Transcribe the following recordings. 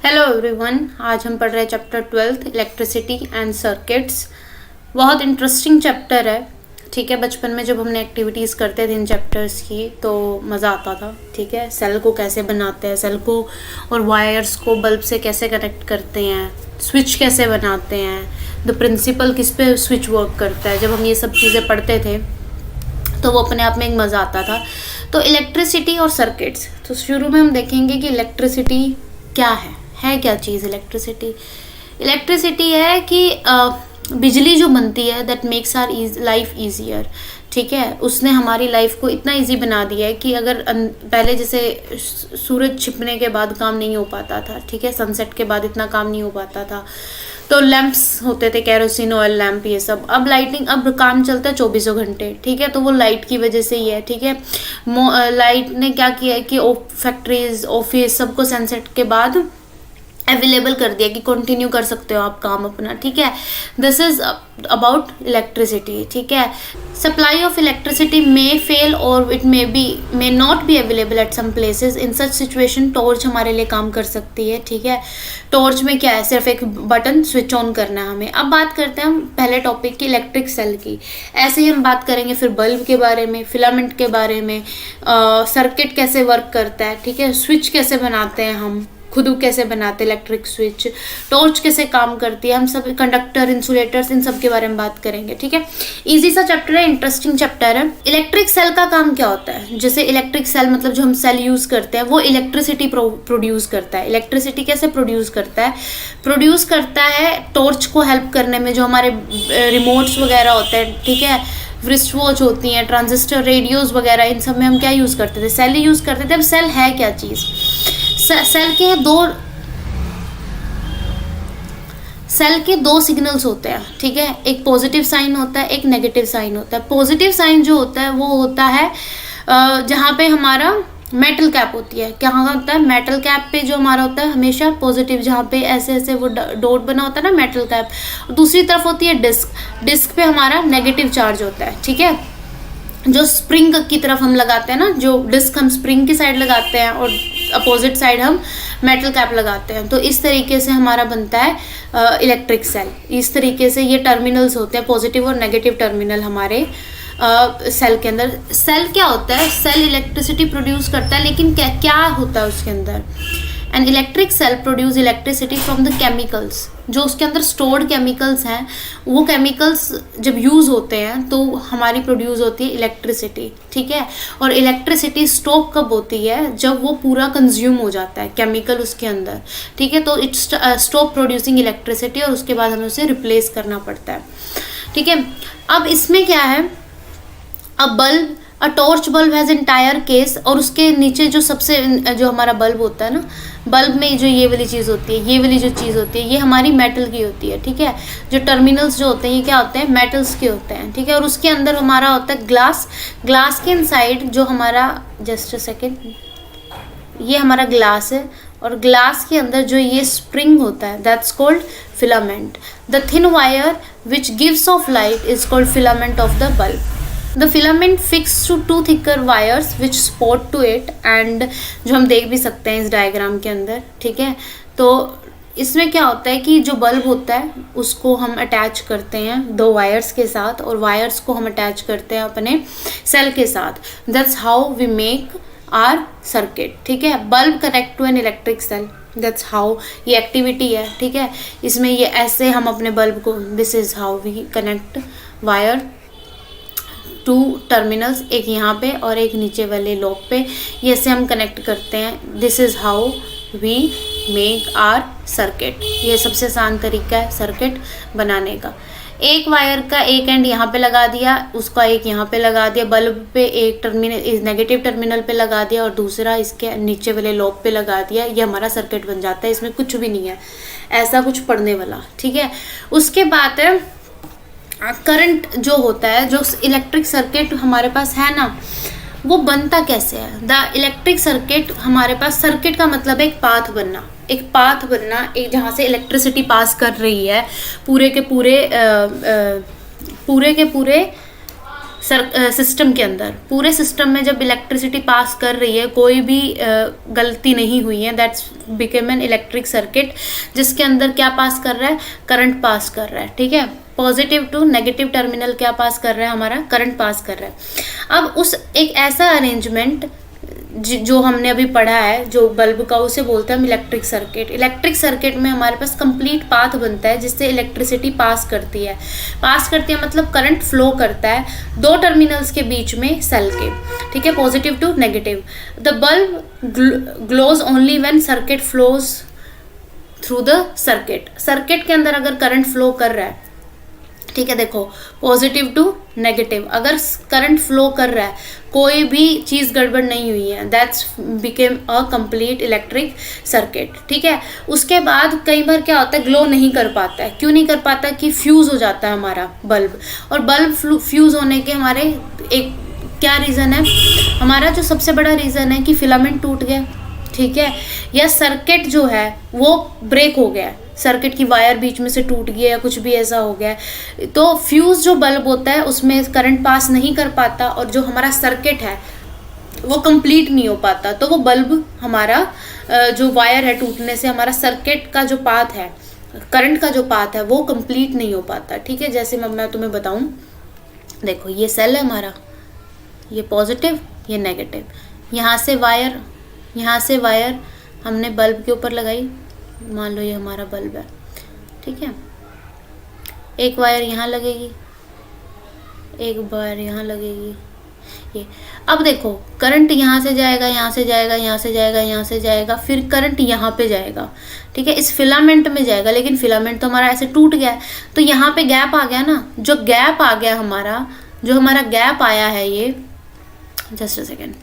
Hello everyone, आज हम पढ़ रहे हैं चैप्टर 12 इलेक्ट्रिसिटी एंड सर्किट्स। बहुत इंटरेस्टिंग चैप्टर है। ठीक है, बचपन में जब हमने एक्टिविटीज़ करते थे इन चैप्टर्स की तो मज़ा आता था। ठीक है, सेल को कैसे बनाते हैं, सेल को और वायर्स को बल्ब से कैसे कनेक्ट करते हैं, स्विच कैसे बनाते हैं, द प्रिंसिपल किस पे स्विच वर्क करता है। जब हम ये सब चीज़ें पढ़ते थे तो वो अपने आप में एक मज़ा आता था। तो इलेक्ट्रिसिटी और सर्किट्स, तो शुरू में हम देखेंगे कि इलेक्ट्रिसिटी क्या है क्या चीज़ इलेक्ट्रिसिटी। इलेक्ट्रिसिटी है कि बिजली जो बनती है that makes our life easier. ठीक है, उसने हमारी लाइफ को इतना इजी बना दिया है कि अगर पहले जैसे सूरज छिपने के बाद काम नहीं हो पाता था, ठीक है, सनसेट के बाद इतना काम नहीं हो पाता था, तो लैंप्स होते थे, केरोसिन ऑयल लैंप, ये सब। अब लाइटिंग, अब काम चलता है 24 घंटे। ठीक है, तो वो लाइट की वजह से ही है। ठीक है, लाइट ने क्या किया है कि फैक्ट्रीज, ऑफिस, सबको सनसेट के बाद अवेलेबल कर दिया कि कंटिन्यू कर सकते हो आप काम अपना। ठीक है, दिस इज अबाउट इलेक्ट्रिसिटी। ठीक है, supply of electricity may fail और it may not be available at some places. In such situation torch हमारे लिए काम कर सकती है। ठीक है, टॉर्च में क्या है, सिर्फ एक बटन स्विच ऑन करना है हमें। अब बात करते हैं हम पहले टॉपिक की, इलेक्ट्रिक सेल की। ऐसे ही हम बात करेंगे फिर बल्ब के बारे में, फिलामेंट के बारे में, सर्किट कैसे वर्क करता है। ठीक है, स्विच कैसे बनाते हैं हम खुद कैसे बनाते हैं, इलेक्ट्रिक स्विच, टॉर्च कैसे काम करती है, हम सब कंडक्टर, इंसुलेटर्स, इन सब के बारे में बात करेंगे। ठीक है, इजी सा चैप्टर है, इंटरेस्टिंग चैप्टर है। इलेक्ट्रिक सेल का काम क्या होता है? जैसे इलेक्ट्रिक सेल मतलब जो हम सेल यूज करते हैं वो इलेक्ट्रिसिटी प्रोड्यूस करता है। इलेक्ट्रिसिटी कैसे प्रोड्यूस करता है? प्रोड्यूस करता है टॉर्च को हेल्प करने में, जो हमारे रिमोट्स वगैरह होते हैं, ठीक है, रिस्ट वॉच होती हैं, ट्रांजिस्टर, रेडियोज वगैरह, इन सब में हम क्या यूज करते थे? सेल ही यूज करते थे। अब सेल है क्या चीज? सेल के दो सिग्नल्स होते हैं। ठीक है, एक पॉजिटिव साइन होता है, एक नेगेटिव साइन होता है। पॉजिटिव साइन जो होता है वो होता है जहाँ पे हमारा मेटल कैप होती है। क्या होता है? मेटल कैप पे जो हमारा होता है हमेशा पॉजिटिव, जहाँ पे ऐसे ऐसे वो डॉट बना होता है ना, मेटल कैप। दूसरी तरफ होती है डिस्क पे हमारा नेगेटिव चार्ज होता है। ठीक है, जो स्प्रिंग की तरफ हम लगाते हैं ना, जो डिस्क हम स्प्रिंग की साइड लगाते हैं और अपोजिट साइड हम मेटल कैप लगाते हैं। तो इस तरीके से हमारा बनता है इलेक्ट्रिक सेल। इस तरीके से ये टर्मिनल्स होते हैं, पॉजिटिव और नेगेटिव टर्मिनल हमारे सेल के अंदर। सेल क्या होता है? सेल इलेक्ट्रिसिटी प्रोड्यूस करता है, लेकिन क्या होता है उसके अंदर? An electric cell produce electricity from the chemicals. जो उसके अंदर स्टोर्ड केमिकल्स हैं, वो केमिकल्स जब यूज़ होते हैं तो हमारी प्रोड्यूस होती है इलेक्ट्रिसिटी। ठीक है, और इलेक्ट्रिसिटी स्टॉप कब होती है? जब वो पूरा कंज्यूम हो जाता है केमिकल उसके अंदर। ठीक है, तो इट्स स्टॉप प्रोड्यूसिंग इलेक्ट्रिसिटी और उसके बाद हमें उसे रिप्लेस करना पड़ता है। ठीक है, अब इसमें क्या है, a torch bulb has entire case, और उसके नीचे जो सबसे जो हमारा बल्ब होता है ना, बल्ब में जो ये वाली चीज़ होती है, ये वाली जो चीज़ होती है, ये हमारी मेटल की होती है। ठीक है, जो टर्मिनल्स जो होते हैं ये क्या होते हैं? मेटल्स के होते हैं। ठीक है, और उसके अंदर हमारा होता है ग्लास के इनसाइड जो हमारा, जस्ट अ सेकेंड, ये हमारा ग्लास है, और ग्लास के अंदर जो ये स्प्रिंग होता है that's called filament. The thin wire which gives off light is called filament of the bulb. The filament fixed to two thicker wires which support to it, and जो हम देख भी सकते हैं इस डायग्राम के अंदर। ठीक है, तो इसमें क्या होता है कि जो बल्ब होता है उसको हम अटैच करते हैं दो वायर्स के साथ, और वायर्स को हम अटैच करते हैं अपने सेल के साथ। That's how we make our circuit. ठीक है, bulb connect to an electric cell, that's how ये एक्टिविटी है। ठीक है, इसमें ये ऐसे हम अपने बल्ब को, this is how we connect wire to terminals, एक यहाँ पे और एक नीचे वाले लॉब पे, ये से हम कनेक्ट करते हैं। This is how we make our circuit. ये सबसे आसान तरीका है सर्किट बनाने का। एक वायर का एक एंड यहाँ पे लगा दिया, उसका एक यहाँ पे लगा दिया, बल्ब पे एक टर्मिनल नेगेटिव टर्मिनल पे लगा दिया और दूसरा इसके नीचे वाले लॉब पे लगा दिया, ये हमारा सर्किट बन जाता है। इसमें कुछ भी नहीं है ऐसा कुछ पढ़ने वाला। ठीक है, उसके बाद करंट जो होता है, जो इलेक्ट्रिक सर्किट हमारे पास है ना, वो बनता कैसे है? द इलेक्ट्रिक सर्किट, हमारे पास सर्किट का मतलब है एक पाथ बनना, एक जहाँ से इलेक्ट्रिसिटी पास कर रही है पूरे के पूरे सिस्टम के अंदर, पूरे सिस्टम में जब इलेक्ट्रिसिटी पास कर रही है, कोई भी गलती नहीं हुई है, that's become an electric circuit, जिसके अंदर क्या पास कर रहा है, करंट पास कर रहा है, ठीक है। पॉजिटिव टू नेगेटिव टर्मिनल क्या पास कर रहा है, हमारा करंट पास कर रहा है। अब उस एक ऐसा अरेंजमेंट जो हमने अभी पढ़ा है, जो बल्ब का, उसे बोलते हैं हम इलेक्ट्रिक सर्किट। इलेक्ट्रिक सर्किट में हमारे पास कंप्लीट पाथ बनता है जिससे इलेक्ट्रिसिटी पास करती है। पास करती है मतलब करंट फ्लो करता है दो टर्मिनल्स के बीच में सेल के, ठीक है, positive to negative. The bulb glows only when circuit flows through the circuit. Circuit के अंदर अगर करंट फ्लो कर रहा है, ठीक है, देखो पॉजिटिव टू नेगेटिव, अगर करंट फ्लो कर रहा है, कोई भी चीज़ गड़बड़ नहीं हुई है, that's became a complete electric circuit, ठीक है। उसके बाद कई बार क्या होता है, ग्लो नहीं कर पाता है। क्यों नहीं कर पाता, कि फ्यूज़ हो जाता है हमारा बल्ब, और बल्ब फ्यूज़ होने के हमारे एक क्या रीज़न है, हमारा जो सबसे बड़ा रीज़न है कि फिलामेंट टूट गया, ठीक है, या सर्किट जो है वो ब्रेक हो गया, सर्किट की वायर बीच में से टूट गई है या कुछ भी ऐसा हो गया है, तो फ्यूज़ जो बल्ब होता है उसमें करंट पास नहीं कर पाता, और जो हमारा सर्किट है वो कंप्लीट नहीं हो पाता, तो वो बल्ब हमारा जो वायर है टूटने से हमारा सर्किट का जो पाथ है, करंट का जो पाथ है, वो कंप्लीट नहीं हो पाता, ठीक है। जैसे मैं तुम्हें बताऊं, देखो ये सेल है हमारा, ये पॉजिटिव, ये नेगेटिव, यहाँ से वायर हमने बल्ब के ऊपर लगाई, मान लो ये हमारा बल्ब है, ठीक है, एक वायर यहाँ लगेगी, एक वायर यहाँ लगेगी, ये। अब देखो करंट यहाँ से जाएगा, यहाँ से जाएगा, यहाँ से जाएगा, यहाँ से जाएगा, फिर करंट यहाँ पे जाएगा, ठीक है, इस फिलामेंट में जाएगा, लेकिन फिलामेंट तो हमारा ऐसे टूट गया है, तो यहाँ पे गैप आ गया ना, जो गैप आ गया हमारा, जो हमारा गैप आया है, ये जस्ट अ सेकेंड,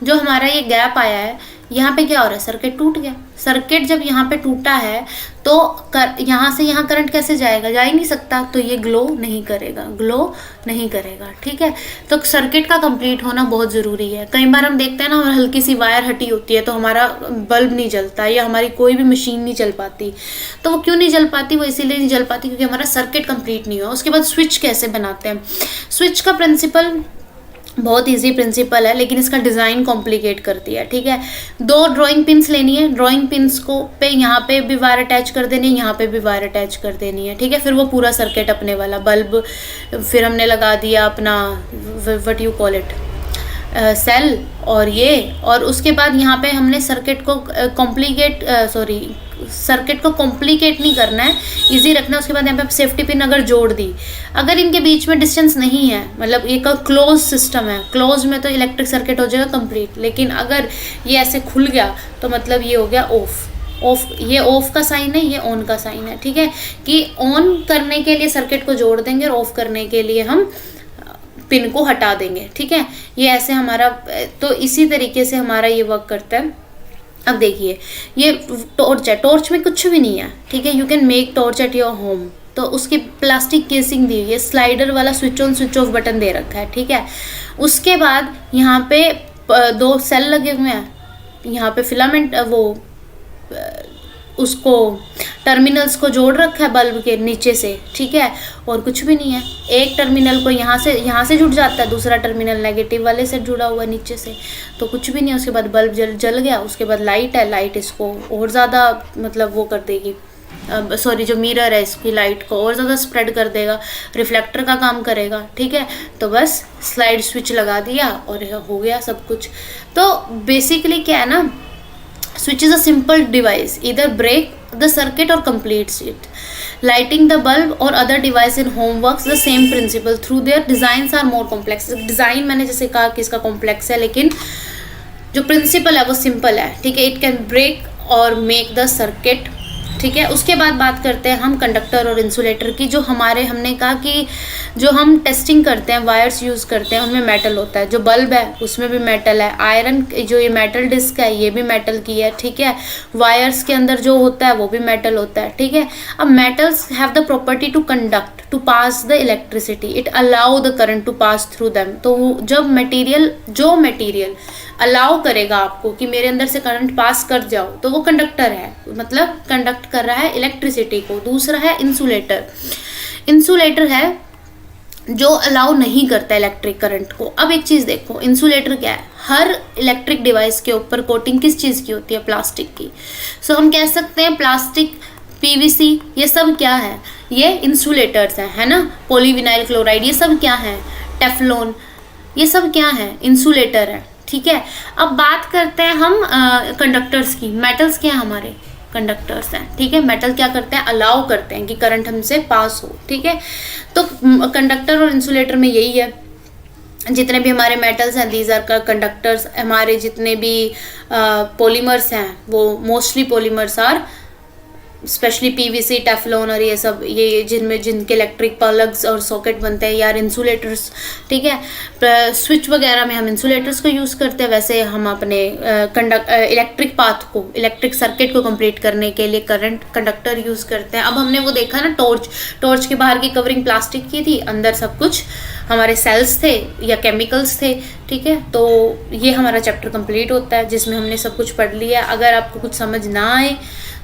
जो हमारा ये गैप आया है, यहाँ पे क्या हो रहा है, सर्किट टूट गया। सर्किट जब यहाँ पे टूटा है तो यहाँ से यहाँ करंट कैसे जाएगा, जा ही नहीं सकता, तो ये ग्लो नहीं करेगा, ठीक है। तो सर्किट का कंप्लीट होना बहुत ज़रूरी है। कई बार हम देखते हैं ना, हल्की सी वायर हटी होती है तो हमारा बल्ब नहीं जलता, या हमारी कोई भी मशीन नहीं चल पाती। तो वो क्यों नहीं जल पाती, वो इसीलिए नहीं जल पाती क्योंकि हमारा सर्किट कंप्लीट नहीं हुआ। उसके बाद स्विच कैसे बनाते हैं, स्विच का प्रिंसिपल बहुत इजी प्रिंसिपल है, लेकिन इसका डिज़ाइन कॉम्प्लिकेट करती है, ठीक है। दो ड्राइंग पिन्स लेनी है, ड्राइंग पिन्स को पे यहाँ पे भी वायर अटैच कर देनी है, यहाँ पे भी वायर अटैच कर देनी है, ठीक है। फिर वो पूरा सर्किट अपने वाला बल्ब, फिर हमने लगा दिया अपना what you call it cell, और उसके बाद यहाँ पे हमने सर्किट को कॉम्प्लिकेट नहीं करना है, इजी रखना है। उसके बाद यहाँ पे सेफ्टी पिन अगर जोड़ दी, अगर इनके बीच में डिस्टेंस नहीं है, मतलब ये का क्लोज सिस्टम है, क्लोज में तो इलेक्ट्रिक सर्किट हो जाएगा कंप्लीट, लेकिन अगर ये ऐसे खुल गया तो मतलब ये हो गया ऑफ, ये ऑफ का साइन है, ये ऑन का साइन है, ठीक है, कि ऑन करने के लिए सर्किट को जोड़ देंगे और ऑफ करने के लिए हम पिन को हटा देंगे, ठीक है। ये ऐसे हमारा, तो इसी तरीके से हमारा ये वर्क करता है। अब देखिए ये टॉर्च है, टॉर्च में कुछ भी नहीं है, ठीक है, you can make torch at your home, तो उसकी प्लास्टिक केसिंग दी हुई है, स्लाइडर वाला switch on switch off button दे रखा है, ठीक है। उसके बाद यहाँ पे दो सेल लगे हुए हैं, यहाँ पे फिलामेंट उसको टर्मिनल्स को जोड़ रखा है बल्ब के नीचे से, ठीक है, और कुछ भी नहीं है। एक टर्मिनल को यहाँ से जुड़ जाता है, दूसरा टर्मिनल नेगेटिव वाले से जुड़ा हुआ नीचे से, तो कुछ भी नहीं है। उसके बाद बल्ब जल गया। उसके बाद लाइट है, लाइट इसको और ज़्यादा मतलब वो कर देगी, जो मिरर है इसकी लाइट को और ज़्यादा स्प्रेड कर देगा, रिफ्लेक्टर का काम करेगा, ठीक है। तो बस स्लाइड स्विच लगा दिया और हो गया सब कुछ। तो बेसिकली क्या है ना, switch is a simple device, either break the circuit or completes it. Lighting the bulb or other device in home works the same principle, through their designs are more complex. Design मैंने जैसे कहा कि इसका complex है, लेकिन जो principal है वो सिंपल है, ठीक है। इट कैन ब्रेक और मेक द सर्किट, ठीक है। उसके बाद बात करते हैं हम कंडक्टर और इंसुलेटर की। जो हमने कहा कि जो हम टेस्टिंग करते हैं, वायर्स यूज़ करते हैं, उनमें मेटल होता है। जो बल्ब है उसमें भी मेटल है। आयरन जो ये मेटल डिस्क है ये भी मेटल की है, ठीक है। वायर्स के अंदर जो होता है वो भी मेटल होता है, ठीक है। अब metals have the property to conduct, to pass the electricity, it allow the current to pass through them. तो जो मटेरियल अलाउ करेगा आपको कि मेरे अंदर से करंट पास कर जाओ, तो वो कंडक्टर है, मतलब कंडक्ट कर रहा है इलेक्ट्रिसिटी को। दूसरा है इंसुलेटर। इंसुलेटर है जो अलाउ नहीं करता इलेक्ट्रिक करंट को। अब एक चीज़ देखो, इंसुलेटर क्या है, हर इलेक्ट्रिक डिवाइस के ऊपर कोटिंग किस चीज़ की होती है, प्लास्टिक की। सो हम कह सकते हैं प्लास्टिक, पीवीसी, ये सब क्या है, ये इंसुलेटर्स हैं, है ना। पॉलीविनाइल क्लोराइड, ये सब क्या है, टेफ्लॉन, ये सब क्या है, इंसुलेटर है, ठीक है। अब बात करते हैं हम कंडक्टर्स की। मेटल्स क्या है, हमारे कंडक्टर्स हैं, ठीक है। मेटल क्या करते हैं, अलाउ करते हैं कि करंट हमसे पास हो, ठीक है। तो कंडक्टर और इंसुलेटर में यही है, जितने भी हमारे मेटल्स हैं दीज आर कंडक्टर्स। हमारे जितने भी पॉलीमर्स हैं वो mostly polymers are specially PVC, Teflon और ये सब, ये जिनके इलेक्ट्रिक प्लग्स और सॉकेट बनते हैं यार, इंसुलेटर्स, ठीक है। स्विच वगैरह में हम इंसुलेटर्स को यूज़ करते हैं। वैसे हम अपने इलेक्ट्रिक पाथ को, इलेक्ट्रिक सर्किट को कंप्लीट करने के लिए कंडक्टर यूज़ करते हैं। अब हमने वो देखा ना, टॉर्च के बाहर की कवरिंग प्लास्टिक की थी, अंदर सब कुछ हमारे सेल्स थे या केमिकल्स थे, ठीक है। तो ये हमारा चैप्टर कंप्लीट होता है जिसमें हमने सब कुछ पढ़ लिया। अगर आपको कुछ समझ ना आए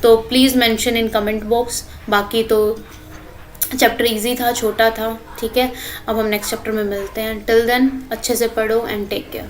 तो please mention in comment box. बाकी तो चैप्टर इजी था, छोटा था, ठीक है। अब हम नेक्स्ट चैप्टर में मिलते हैं। टिल देन अच्छे से पढ़ो एंड टेक केयर।